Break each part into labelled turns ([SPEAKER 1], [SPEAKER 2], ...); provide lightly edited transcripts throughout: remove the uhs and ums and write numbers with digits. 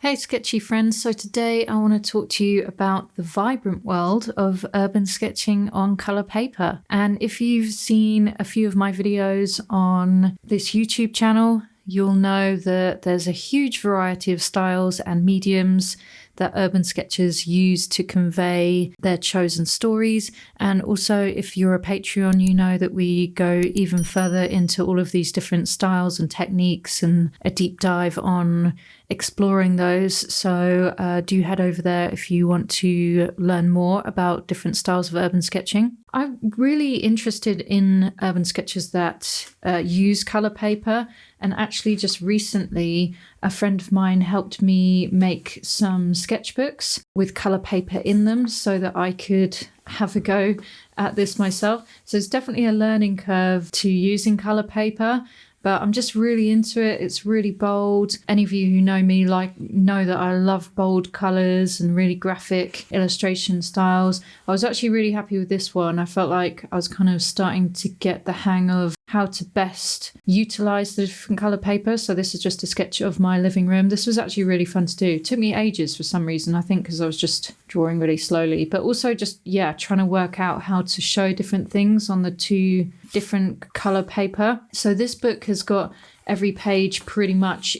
[SPEAKER 1] Hey sketchy friends, so today I want to talk to you about the vibrant world of urban sketching on colour paper. And if you've seen a few of my videos on this YouTube channel, you'll know that there's a huge variety of styles and mediums that urban sketchers use to convey their chosen stories. And also, if you're a Patreon, you know that we go even further into all of these different styles and techniques and a deep dive on exploring those. So do head over there if you want to learn more about different styles of urban sketching. I'm really interested in urban sketches that use colour paper, and actually just recently a friend of mine helped me make some sketchbooks with colour paper in them so that I could have a go at this myself. So it's definitely a learning curve to using colour paper, but I'm just really into it. It's really bold. Any of you who know me know that I love bold colours and really graphic illustration styles. I was actually really happy with this one. I felt like I was kind of starting to get the hang of how to best utilise the different colour paper. So this is just a sketch of my living room. This was actually really fun to do. It took me ages for some reason, I think because I was just drawing really slowly, but also just, trying to work out how to show different things on the two different colour paper. So this book has got every page pretty much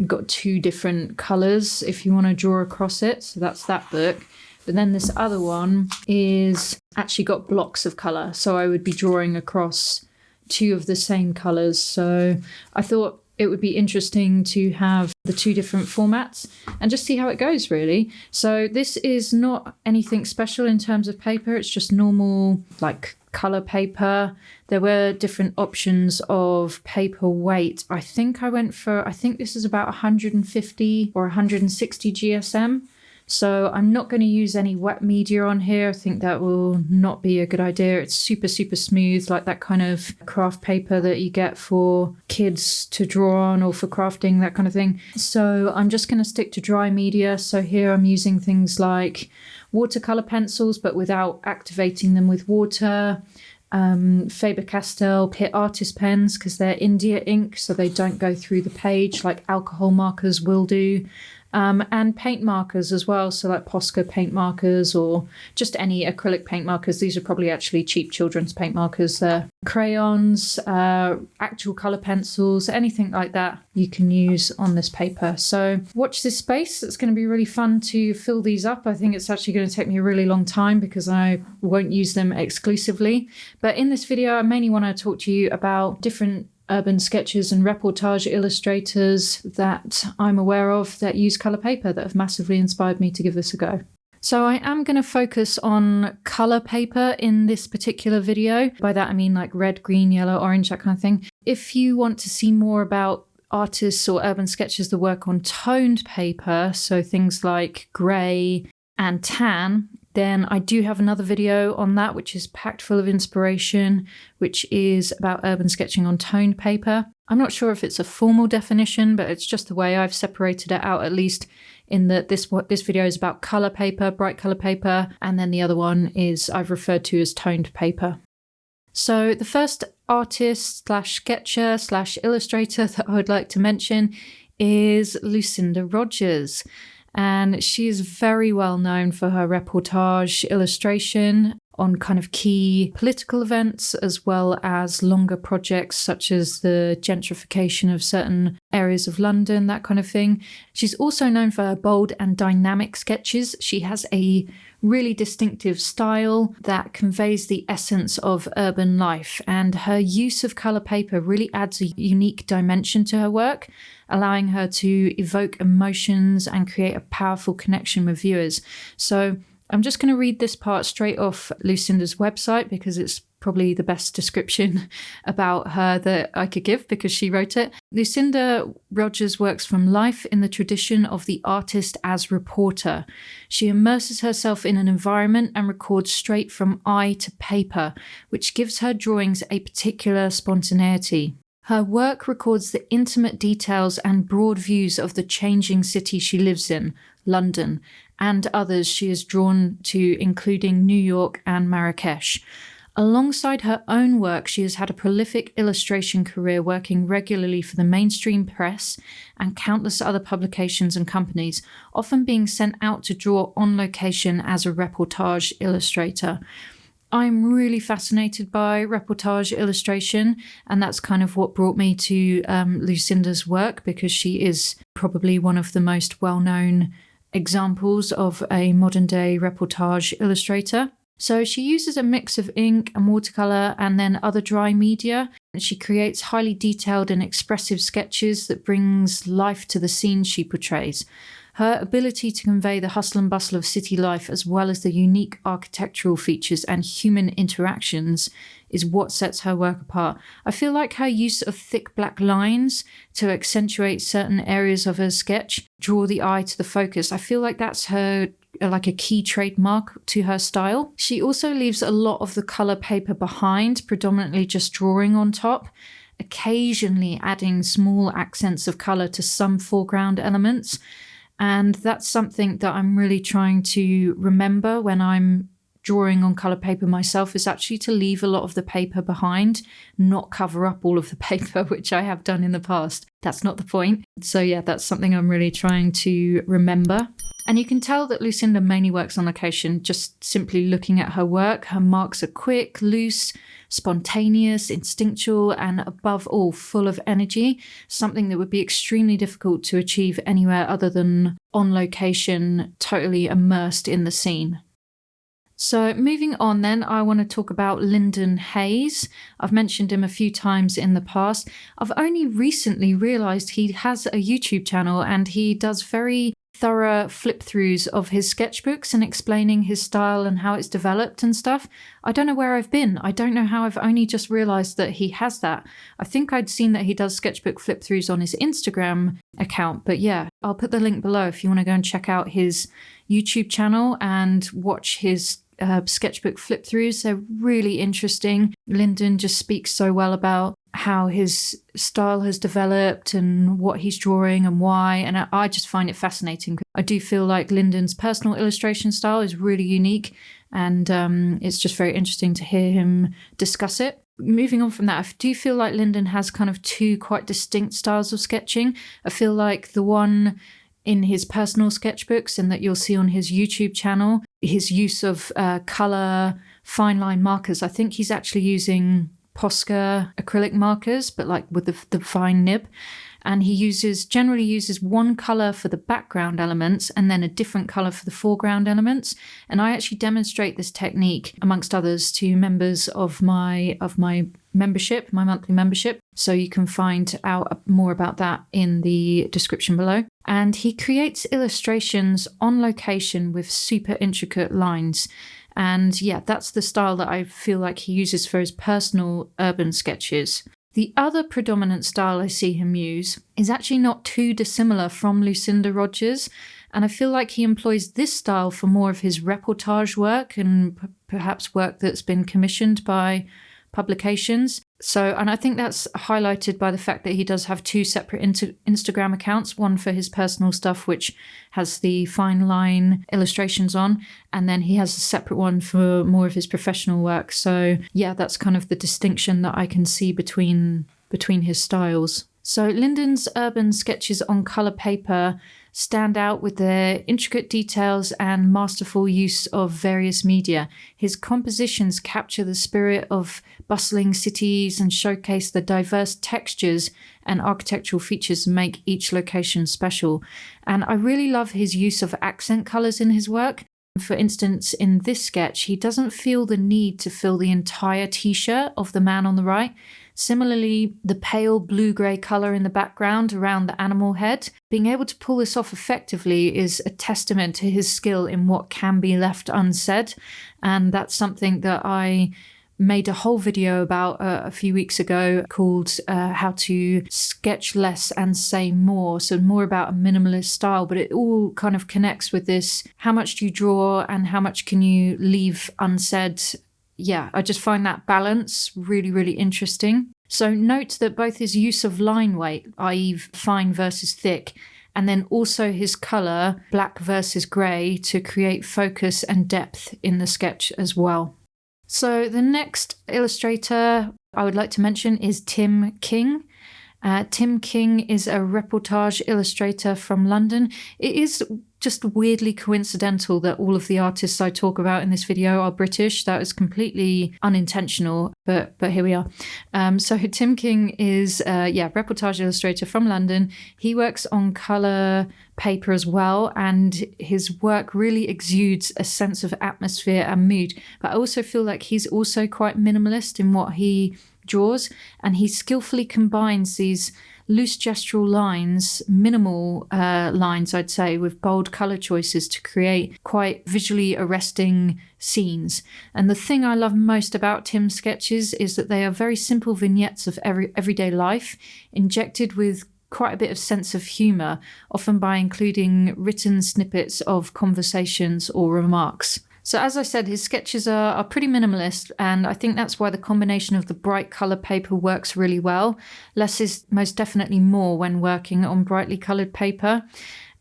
[SPEAKER 1] got two different colours if you want to draw across it. So that's that book. But then this other one is actually got blocks of colour. So I would be drawing across two of the same colours. So I thought it would be interesting to have the two different formats and just see how it goes, really. So this is not anything special in terms of paper. It's just normal, like, colour paper. There were different options of paper weight. I think this is about 150 or 160 GSM. So I'm not going to use any wet media on here. I think that will not be a good idea. It's super, super smooth, like that kind of craft paper that you get for kids to draw on or for crafting, that kind of thing. So I'm just going to stick to dry media. So here I'm using things like watercolour pencils, but without activating them with water. Faber-Castell Pitt artist pens, because they're India ink, so they don't go through the page like alcohol markers will do. And paint markers as well, so like Posca paint markers or just any acrylic paint markers. These are probably actually cheap children's paint markers. Crayons, actual colour pencils, anything like that you can use on this paper. So watch this space. It's going to be really fun to fill these up. I think it's actually going to take me a really long time because I won't use them exclusively. But in this video, I mainly want to talk to you about different urban sketches and reportage illustrators that I'm aware of that use colour paper that have massively inspired me to give this a go. So I am going to focus on colour paper in this particular video. By that I mean like red, green, yellow, orange, that kind of thing. If you want to see more about artists or urban sketchers that work on toned paper, so things like grey and tan, then I do have another video on that, which is packed full of inspiration, which is about urban sketching on toned paper. I'm not sure if it's a formal definition, but it's just the way I've separated it out, at least in that this video is about colour paper, bright colour paper, and then the other one is I've referred to as toned paper. So the first artist / sketcher / illustrator that I would like to mention is Lucinda Rogers. And she is very well known for her reportage illustration on kind of key political events, as well as longer projects such as the gentrification of certain areas of London, that kind of thing. She's also known for her bold and dynamic sketches. She has a really distinctive style that conveys the essence of urban life, and her use of colour paper really adds a unique dimension to her work, allowing her to evoke emotions and create a powerful connection with viewers. So I'm just going to read this part straight off Lucinda's website because it's probably the best description about her that I could give because she wrote it. Lucinda Rogers works from life in the tradition of the artist as reporter. She immerses herself in an environment and records straight from eye to paper, which gives her drawings a particular spontaneity. Her work records the intimate details and broad views of the changing city she lives in, London, and others she is drawn to, including New York and Marrakesh. Alongside her own work, she has had a prolific illustration career, working regularly for the mainstream press and countless other publications and companies, often being sent out to draw on location as a reportage illustrator. I'm really fascinated by reportage illustration, and that's kind of what brought me to Lucinda's work, because she is probably one of the most well-known examples of a modern-day reportage illustrator. So she uses a mix of ink and watercolour and then other dry media. She creates highly detailed and expressive sketches that brings life to the scenes she portrays. Her ability to convey the hustle and bustle of city life, as well as the unique architectural features and human interactions, is what sets her work apart. I feel like her use of thick black lines to accentuate certain areas of her sketch, draw the eye to the focus. I feel like that's her like a key trademark to her style. She also leaves a lot of the colour paper behind, predominantly just drawing on top, occasionally adding small accents of colour to some foreground elements. And that's something that I'm really trying to remember when I'm drawing on colour paper myself, is actually to leave a lot of the paper behind, not cover up all of the paper, which I have done in the past. That's not the point. So yeah, that's something I'm really trying to remember. And you can tell that Lucinda mainly works on location, just simply looking at her work. Her marks are quick, loose, spontaneous, instinctual, and above all, full of energy, something that would be extremely difficult to achieve anywhere other than on location, totally immersed in the scene. So moving on then, I want to talk about Lyndon Hayes. I've mentioned him a few times in the past. I've only recently realised he has a YouTube channel, and he does very thorough flip-throughs of his sketchbooks and explaining his style and how it's developed and stuff. I don't know where I've been. I don't know how I've only just realised that he has that. I think I'd seen that he does sketchbook flip-throughs on his Instagram account, but yeah, I'll put the link below if you want to go and check out his YouTube channel and watch his sketchbook flip-throughs. They're really interesting. Lyndon just speaks so well about how his style has developed and what he's drawing and why, and I just find it fascinating. I do feel like Lyndon's personal illustration style is really unique, and it's just very interesting to hear him discuss it. Moving on from that, I do feel like Lyndon has kind of two quite distinct styles of sketching. I feel like the one in his personal sketchbooks and that you'll see on his YouTube channel, his use of colour, fine line markers. I think he's actually using Posca acrylic markers, but like with the fine nib. And he generally uses one colour for the background elements and then a different colour for the foreground elements. And I actually demonstrate this technique, amongst others, to members of my membership, my monthly membership. So you can find out more about that in the description below. And he creates illustrations on location with super intricate lines. And yeah, that's the style that I feel like he uses for his personal urban sketches. The other predominant style I see him use is actually not too dissimilar from Lucinda Rogers, and I feel like he employs this style for more of his reportage work and perhaps work that's been commissioned by publications. And I think that's highlighted by the fact that he does have two separate Instagram accounts, one for his personal stuff, which has the fine line illustrations on, and then he has a separate one for more of his professional work. So yeah, that's kind of the distinction that I can see between his styles. So Lyndon's urban sketches on colour paper stand out with their intricate details and masterful use of various media. His compositions capture the spirit of bustling cities and showcase the diverse textures and architectural features that make each location special. And I really love his use of accent colours in his work. For instance, in this sketch, he doesn't feel the need to fill the entire t-shirt of the man on the right. Similarly, the pale blue-grey colour in the background around the animal head, being able to pull this off effectively is a testament to his skill in what can be left unsaid. And that's something that I made a whole video about a few weeks ago called how to sketch less and say more. So more about a minimalist style, but it all kind of connects with this. How much do you draw and how much can you leave unsaid? Yeah, I just find that balance really, really interesting. So note that both his use of line weight, i.e. fine versus thick, and then also his colour, black versus grey, to create focus and depth in the sketch as well. So the next illustrator I would like to mention is Tim King. Tim King is a reportage illustrator from London. It is just weirdly coincidental that all of the artists I talk about in this video are British. That was completely unintentional, but here we are. So Tim King is reportage illustrator from London. He works on colour paper as well, and his work really exudes a sense of atmosphere and mood. But I also feel like he's also quite minimalist in what he draws, and he skillfully combines these loose gestural lines, minimal lines I'd say, with bold colour choices to create quite visually arresting scenes. And the thing I love most about Tim's sketches is that they are very simple vignettes of everyday life, injected with quite a bit of sense of humour, often by including written snippets of conversations or remarks. So as I said, his sketches are pretty minimalist, and I think that's why the combination of the bright colour paper works really well. Less is most definitely more when working on brightly coloured paper.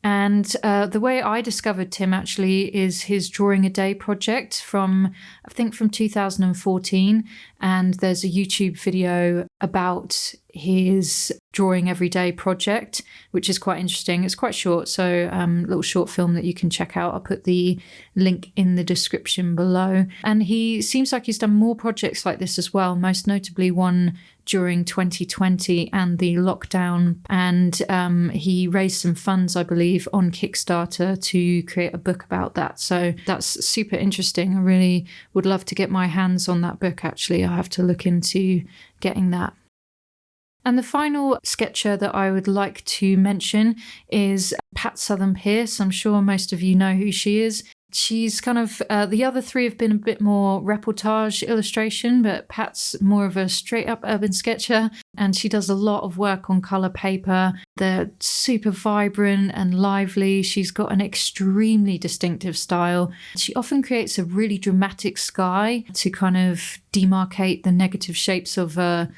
[SPEAKER 1] And the way I discovered Tim actually is his Drawing a Day project from 2014. And there's a YouTube video about his Drawing Every Day project, which is quite interesting. It's quite short, so a little short film that you can check out. I'll put the link in the description below. And he seems like he's done more projects like this as well, most notably one during 2020 and the lockdown. And he raised some funds, I believe, on Kickstarter to create a book about that. So that's super interesting. I really would love to get my hands on that book, actually. I have to look into getting that. And the final sketcher that I would like to mention is Pat Southern Pearce. I'm sure most of you know who she is. She's kind of, the other three have been a bit more reportage illustration, but Pat's more of a straight up urban sketcher, and she does a lot of work on colour paper. They're super vibrant and lively. She's got an extremely distinctive style. She often creates a really dramatic sky to kind of demarcate the negative shapes of a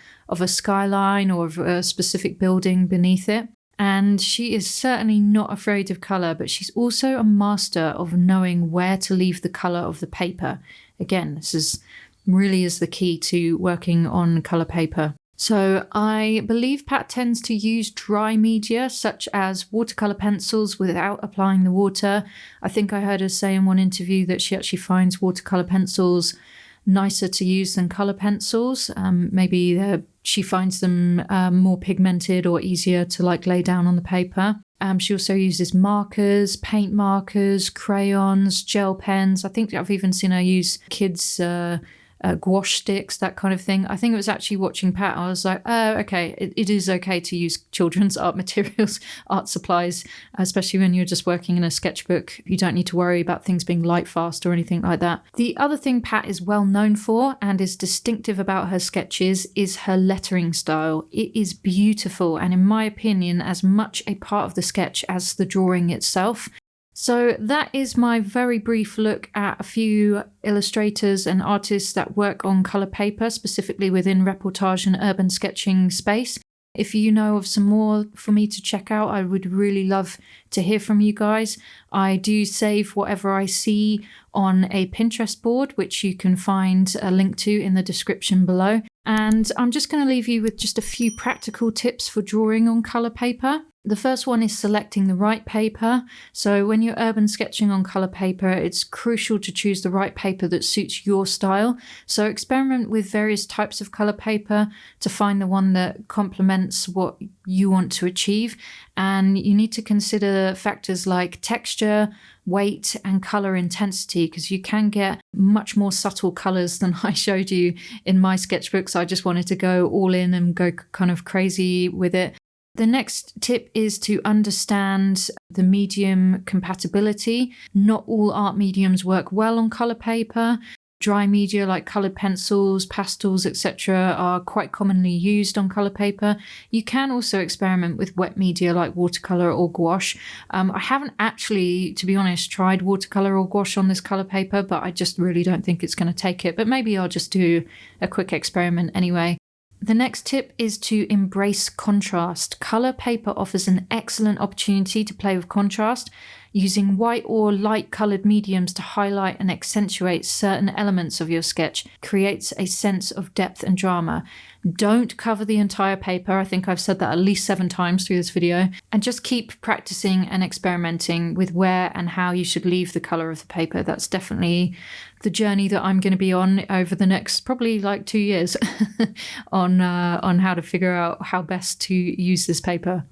[SPEAKER 1] skyline or of a specific building beneath it. And she is certainly not afraid of colour, but she's also a master of knowing where to leave the colour of the paper. Again, this really is the key to working on colour paper. So I believe Pat tends to use dry media such as watercolour pencils without applying the water. I think I heard her say in one interview that she actually finds watercolour pencils nicer to use than colour pencils. Maybe she finds them more pigmented or easier to lay down on the paper. She also uses markers, paint markers, crayons, gel pens. I think I've even seen her use kids' gouache sticks, that kind of thing. I think it was actually watching Pat, I was like, oh, okay, it is okay to use children's art materials, art supplies, especially when you're just working in a sketchbook. You don't need to worry about things being light fast or anything like that. The other thing Pat is well known for and is distinctive about her sketches is her lettering style. It is beautiful and, in my opinion, as much a part of the sketch as the drawing itself. So that is my very brief look at a few illustrators and artists that work on colour paper, specifically within reportage and urban sketching space. If you know of some more for me to check out, I would really love to hear from you guys. I do save whatever I see on a Pinterest board, which you can find a link to in the description below. And I'm just going to leave you with just a few practical tips for drawing on colour paper. The first one is selecting the right paper. So when you're urban sketching on colour paper, it's crucial to choose the right paper that suits your style. So experiment with various types of colour paper to find the one that complements what you want to achieve. And you need to consider factors like texture, weight, and colour intensity, because you can get much more subtle colours than I showed you in my sketchbooks. I just wanted to go all in and go kind of crazy with it. The next tip is to understand the medium compatibility. Not all art mediums work well on colour paper. Dry media like coloured pencils, pastels, etc. are quite commonly used on colour paper. You can also experiment with wet media like watercolour or gouache. I haven't actually, to be honest, tried watercolour or gouache on this colour paper, but I just really don't think it's going to take it. But maybe I'll just do a quick experiment anyway. The next tip is to embrace contrast. Colour paper offers an excellent opportunity to play with contrast. Using white or light coloured mediums to highlight and accentuate certain elements of your sketch creates a sense of depth and drama. Don't cover the entire paper. I think I've said that at least 7 times through this video. And just keep practicing and experimenting with where and how you should leave the colour of the paper. That's definitely the journey that I'm going to be on over the next probably like 2 years on how to figure out how best to use this paper.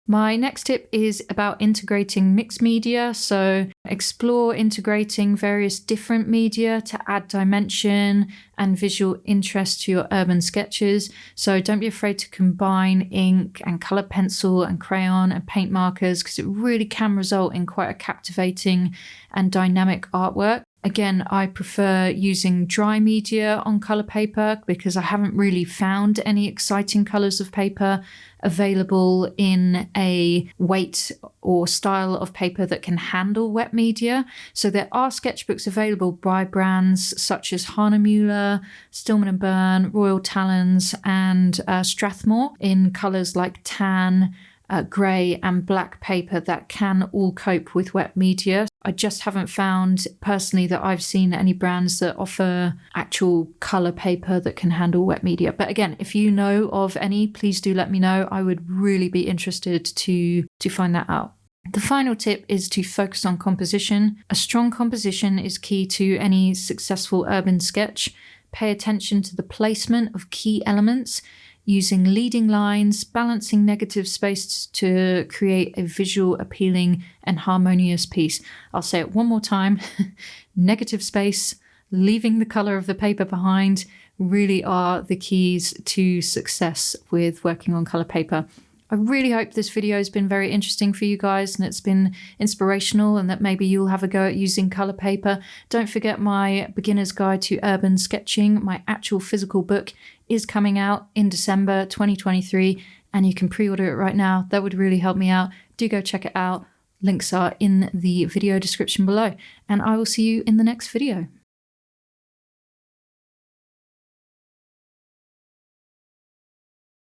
[SPEAKER 1] My next tip is about integrating mixed media. So explore integrating various different media to add dimension and visual interest to your urban sketches. So don't be afraid to combine ink and colored pencil and crayon and paint markers, because it really can result in quite a captivating and dynamic artwork. Again, I prefer using dry media on colour paper because I haven't really found any exciting colours of paper available in a weight or style of paper that can handle wet media. So there are sketchbooks available by brands such as Hahnemuller, Stillman & Byrne, Royal Talons and Strathmore in colours like tan, grey and black paper that can all cope with wet media. I just haven't found personally that I've seen any brands that offer actual colour paper that can handle wet media. But again, if you know of any, please do let me know. I would really be interested to find that out. The final tip is to focus on composition. A strong composition is key to any successful urban sketch. Pay attention to the placement of key elements, using leading lines, balancing negative space to create a visual appealing and harmonious piece. I'll say it one more time. Negative space, leaving the colour of the paper behind really are the keys to success with working on colour paper. I really hope this video has been very interesting for you guys and it's been inspirational and that maybe you'll have a go at using colour paper. Don't forget my Beginner's Guide to Urban Sketching, my actual physical book, is coming out in December 2023 and you can pre-order it right now. That would really help me out. Do go check it out. Links are in the video description below and I will see you in the next video.